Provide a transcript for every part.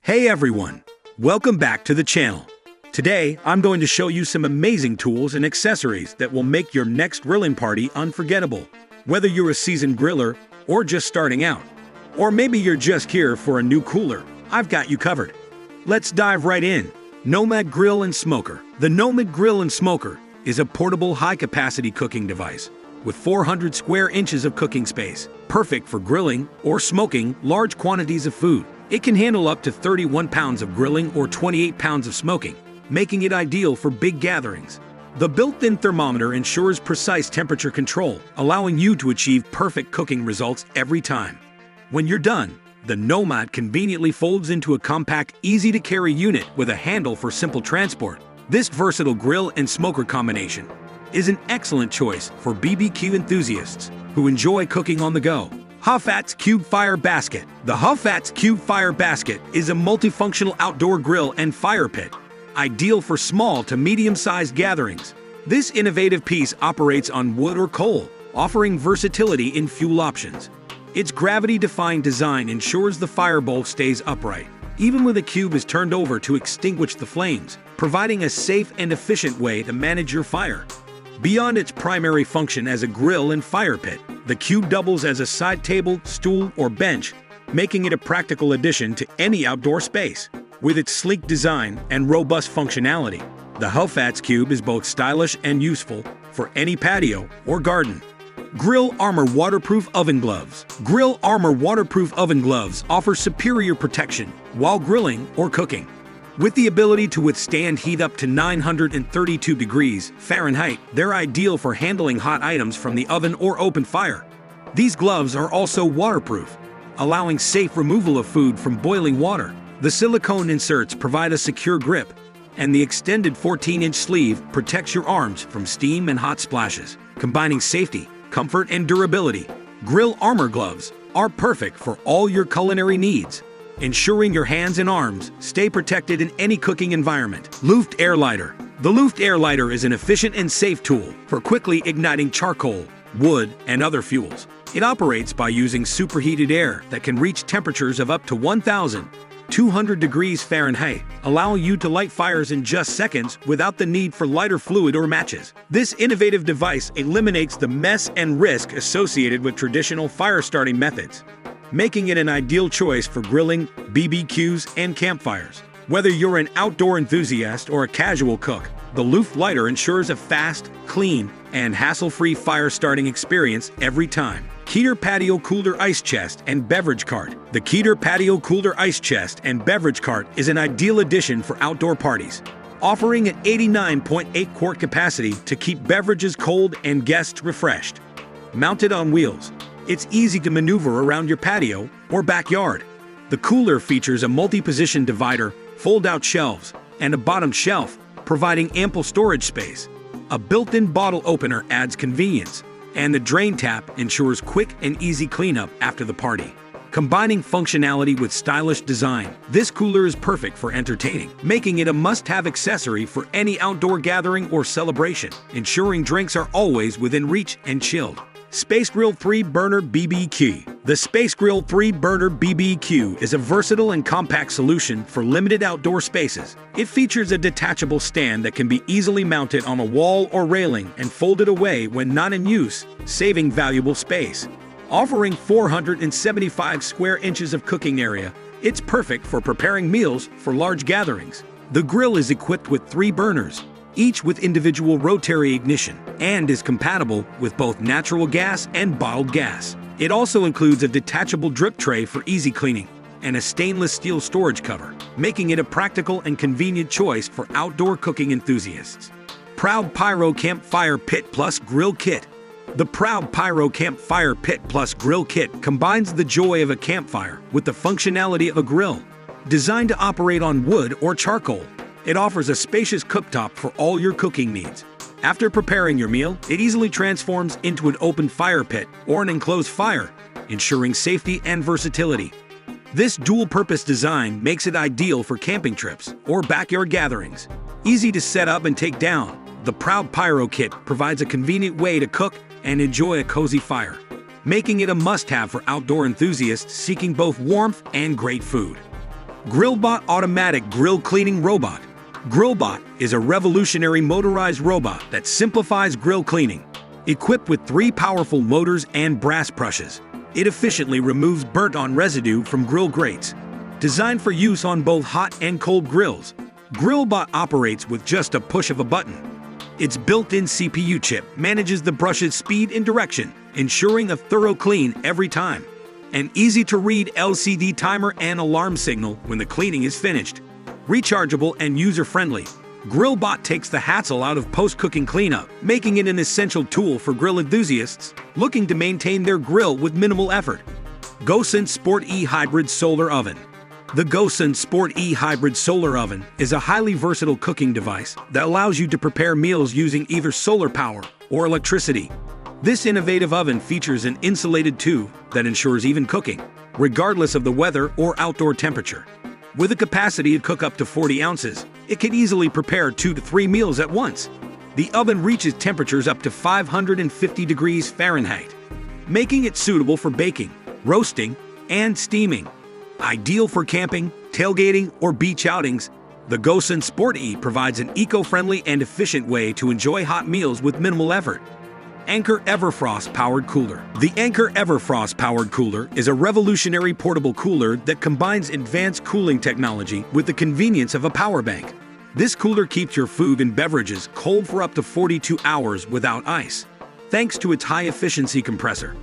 Hey everyone, welcome back to the channel. Today, I'm going to show you some amazing tools and accessories that will make your next grilling party unforgettable. Whether you're a seasoned griller or just starting out, or maybe you're just here for a new cooler, I've got you covered. Let's dive right in. Nomad Grill Smoker. The Nomad Grill Smoker is a portable high-capacity cooking device with 400 square inches of cooking space, perfect for grilling or smoking large quantities of food. It can handle up to 31 pounds of grilling or 28 pounds of smoking, making it ideal for big gatherings. The built-in thermometer ensures precise temperature control, allowing you to achieve perfect cooking results every time. When you're done, the Nomad conveniently folds into a compact, easy-to-carry unit with a handle for simple transport. This versatile grill and smoker combination is an excellent choice for BBQ enthusiasts who enjoy cooking on the go. Höfats Cube Fire Basket. The Höfats Cube Fire Basket is a multifunctional outdoor grill and fire pit, ideal for small to medium-sized gatherings. This innovative piece operates on wood or coal, offering versatility in fuel options. Its gravity-defying design ensures the fire bowl stays upright, even when the cube is turned over to extinguish the flames, providing a safe and efficient way to manage your fire. Beyond its primary function as a grill and fire pit, the cube doubles as a side table, stool, or bench, making it a practical addition to any outdoor space. With its sleek design and robust functionality, the Höfats Cube is both stylish and useful for any patio or garden. Grill Armor Waterproof Oven Gloves. Grill Armor Waterproof Oven Gloves offer superior protection while grilling or cooking. With the ability to withstand heat up to 932 degrees Fahrenheit, they're ideal for handling hot items from the oven or open fire. These gloves are also waterproof, allowing safe removal of food from boiling water. The silicone inserts provide a secure grip, and the extended 14-inch sleeve protects your arms from steam and hot splashes, combining safety, comfort, and durability. Grill Armor Gloves are perfect for all your culinary needs, ensuring your hands and arms stay protected in any cooking environment. Looft Air Lighter. The Looft Air Lighter is an efficient and safe tool for quickly igniting charcoal, wood, and other fuels. It operates by using superheated air that can reach temperatures of up to 1,200 degrees Fahrenheit, allowing you to light fires in just seconds without the need for lighter fluid or matches. This innovative device eliminates the mess and risk associated with traditional fire-starting methods, making it an ideal choice for grilling, BBQs, and campfires. Whether you're an outdoor enthusiast or a casual cook, the Looft Lighter ensures a fast, clean, and hassle-free fire-starting experience every time. Keter Patio Cooler Ice Chest and Beverage Cart. The Keter Patio Cooler Ice Chest and Beverage Cart is an ideal addition for outdoor parties, offering an 89.8 quart capacity to keep beverages cold and guests refreshed. Mounted on wheels, it's easy to maneuver around your patio or backyard. The cooler features a multi-position divider, fold-out shelves, and a bottom shelf, providing ample storage space. A built-in bottle opener adds convenience, and the drain tap ensures quick and easy cleanup after the party. Combining functionality with stylish design, this cooler is perfect for entertaining, making it a must-have accessory for any outdoor gathering or celebration, ensuring drinks are always within reach and chilled. SpaceGrill 3 Burner BBQ. The SpaceGrill 3 Burner BBQ is a versatile and compact solution for limited outdoor spaces. It features a detachable stand that can be easily mounted on a wall or railing and folded away when not in use, saving valuable space. Offering 475 square inches of cooking area, it's perfect for preparing meals for large gatherings. The grill is equipped with 3 burners, each with individual rotary ignition, and is compatible with both natural gas and bottled gas. It also includes a detachable drip tray for easy cleaning and a stainless steel storage cover, making it a practical and convenient choice for outdoor cooking enthusiasts. Proud Pyro Campfire Pit Plus Grill Kit. The Proud Pyro Campfire Pit Plus Grill Kit combines the joy of a campfire with the functionality of a grill. Designed to operate on wood or charcoal, it offers a spacious cooktop for all your cooking needs. After preparing your meal, it easily transforms into an open fire pit or an enclosed fire, ensuring safety and versatility. This dual-purpose design makes it ideal for camping trips or backyard gatherings. Easy to set up and take down, the Proud Pyro Kit provides a convenient way to cook and enjoy a cozy fire, making it a must-have for outdoor enthusiasts seeking both warmth and great food. Grillbot Automatic Grill Cleaning Robot. Grillbot is a revolutionary motorized robot that simplifies grill cleaning. Equipped with 3 powerful motors and brass brushes, it efficiently removes burnt-on residue from grill grates. Designed for use on both hot and cold grills, Grillbot operates with just a push of a button. Its built-in CPU chip manages the brush's speed and direction, ensuring a thorough clean every time. An easy-to-read LCD timer and alarm signal when the cleaning is finished. Rechargeable and user-friendly, Grillbot takes the hassle out of post-cooking cleanup, making it an essential tool for grill enthusiasts looking to maintain their grill with minimal effort. GoSun Sport E Hybrid Solar Oven. The GoSun Sport E Hybrid Solar Oven is a highly versatile cooking device that allows you to prepare meals using either solar power or electricity. This innovative oven features an insulated tube that ensures even cooking, regardless of the weather or outdoor temperature. With a capacity to cook up to 40 ounces, it can easily prepare 2 to 3 meals at once. The oven reaches temperatures up to 550 degrees Fahrenheit, making it suitable for baking, roasting, and steaming. Ideal for camping, tailgating, or beach outings, the GoSun Sport E provides an eco-friendly and efficient way to enjoy hot meals with minimal effort. Anker EverFrost Powered Cooler. The Anker EverFrost Powered Cooler is a revolutionary portable cooler that combines advanced cooling technology with the convenience of a power bank. This cooler keeps your food and beverages cold for up to 42 hours without ice, thanks to its high-efficiency compressor.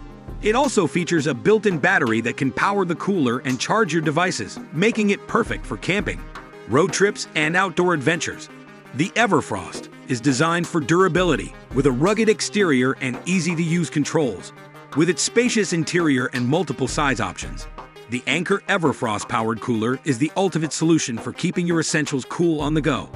It also features a built-in battery that can power the cooler and charge your devices, making it perfect for camping, road trips, and outdoor adventures. The EverFrost is designed for durability, with a rugged exterior and easy-to-use controls. With its spacious interior and multiple size options, the Anker EverFrost Powered Cooler is the ultimate solution for keeping your essentials cool on the go.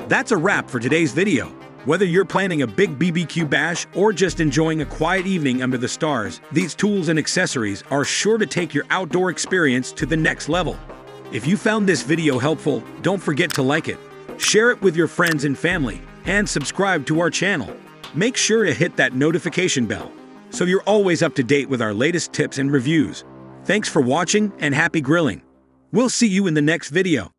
That's a wrap for today's video. Whether you're planning a big BBQ bash or just enjoying a quiet evening under the stars, these tools and accessories are sure to take your outdoor experience to the next level. If you found this video helpful, don't forget to like it, share it with your friends and family, and subscribe to our channel. Make sure to hit that notification bell so you're always up to date with our latest tips and reviews. Thanks for watching and happy grilling. We'll see you in the next video.